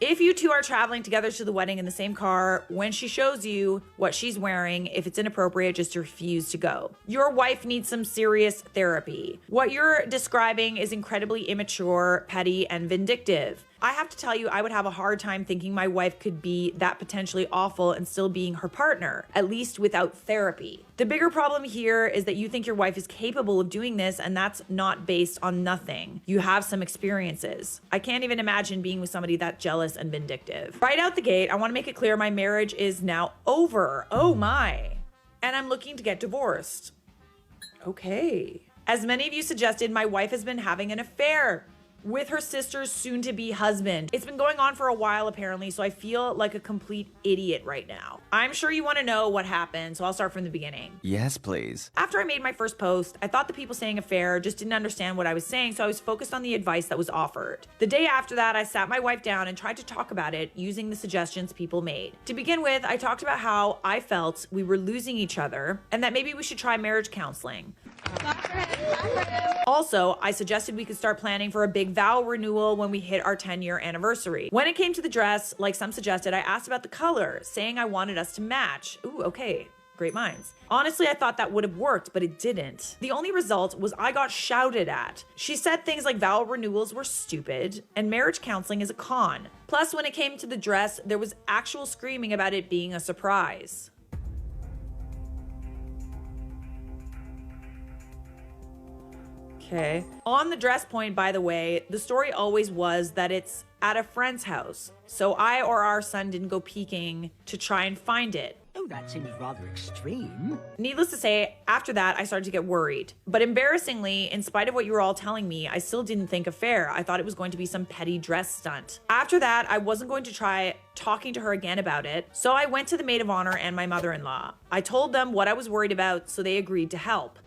If you two are traveling together to the wedding in the same car, when she shows you what she's wearing, if it's inappropriate, just refuse to go. Your wife needs some serious therapy. What you're describing is incredibly immature, petty, and vindictive. I have to tell you, I would have a hard time thinking my wife could be that potentially awful and still being her partner, at least without therapy. The bigger problem here is that you think your wife is capable of doing this, and that's not based on nothing. You have some experiences. I can't even imagine being with somebody that jealous and vindictive. Right out the gate, I want to make it clear my marriage is now over. Oh my. And I'm looking to get divorced. Okay. As many of you suggested, my wife has been having an affair with her sister's soon-to-be husband. It's been going on for a while apparently, so I feel like a complete idiot right now. I'm sure you want to know what happened, so I'll start from the beginning. Yes, please. After I made my first post, I thought the people saying affair just didn't understand what I was saying, so I was focused on the advice that was offered. The day after that, I sat my wife down and tried to talk about it using the suggestions people made. To begin with, I talked about how I felt we were losing each other and that maybe we should try marriage counseling. Also, I suggested we could start planning for a big vow renewal when we hit our 10-year anniversary. When it came to the dress, like some suggested, I asked about the color, saying I wanted us to match. Ooh, okay. Great minds. Honestly, I thought that would have worked, but it didn't. The only result was I got shouted at. She said things like vow renewals were stupid and marriage counseling is a con. Plus, when it came to the dress, there was actual screaming about it being a surprise. Okay. On the dress point, by the way, the story always was that it's at a friend's house. So I or our son didn't go peeking to try and find it. Oh, that seems rather extreme. Needless to say, after that, I started to get worried. But embarrassingly, in spite of what you were all telling me, I still didn't think affair. I thought it was going to be some petty dress stunt. After that, I wasn't going to try talking to her again about it. So I went to the maid of honor and my mother-in-law. I told them what I was worried about, so they agreed to help.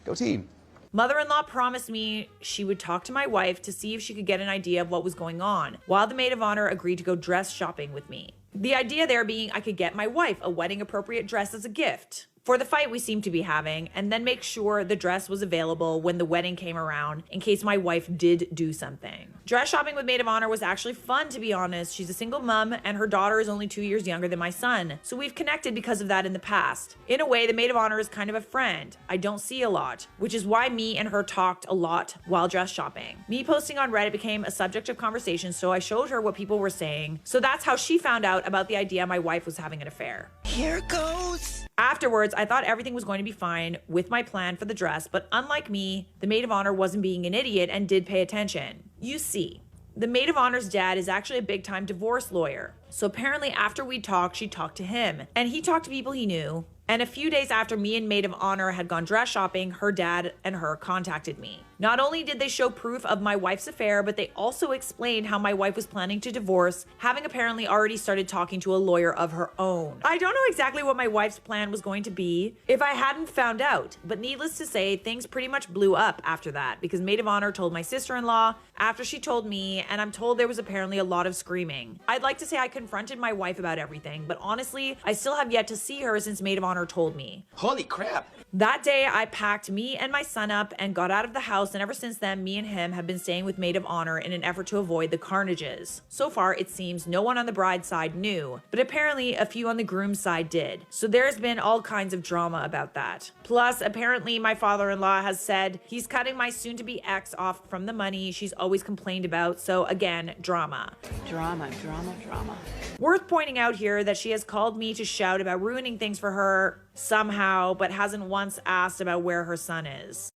Go team. Mother-in-law promised me she would talk to my wife to see if she could get an idea of what was going on, while the maid of honor agreed to go dress shopping with me. The idea there being I could get my wife a wedding-appropriate dress as a gift for the fight we seemed to be having, and then make sure the dress was available when the wedding came around in case my wife did do something. Dress shopping with maid of honor was actually fun, to be honest. She's a single mom and her daughter is only 2 years younger than my son, so we've connected because of that in the past. In a way, the maid of honor is kind of a friend I don't see a lot, which is why me and her talked a lot while dress shopping. Me posting on Reddit became a subject of conversation, so I showed her what people were saying. So that's how she found out about the idea my wife was having an affair. Here goes. Afterwards, I thought everything was going to be fine with my plan for the dress, but unlike me, the maid of honor wasn't being an idiot and did pay attention. You see, the maid of honor's dad is actually a big-time divorce lawyer. So apparently after we talked, she talked to him, and he talked to people he knew. And a few days after me and maid of honor had gone dress shopping, her dad and her contacted me. Not only did they show proof of my wife's affair, but they also explained how my wife was planning to divorce, having apparently already started talking to a lawyer of her own. I don't know exactly what my wife's plan was going to be if I hadn't found out, but needless to say, things pretty much blew up after that because maid of honor told my sister-in-law after she told me, and I'm told there was apparently a lot of screaming. I'd like to say I confronted my wife about everything, but honestly, I still have yet to see her since maid of honor told me. Holy crap. That day, I packed me and my son up and got out of the house, and ever since then, me and him have been staying with maid of honor in an effort to avoid the carnages. So far, it seems no one on the bride's side knew, but apparently a few on the groom's side did. So there's been all kinds of drama about that. Plus, apparently my father-in-law has said he's cutting my soon-to-be ex off from the money she's always complained about, so again, drama. Drama, drama, drama. Worth pointing out here that she has called me to shout about ruining things for her somehow, but hasn't once asked about where her son is.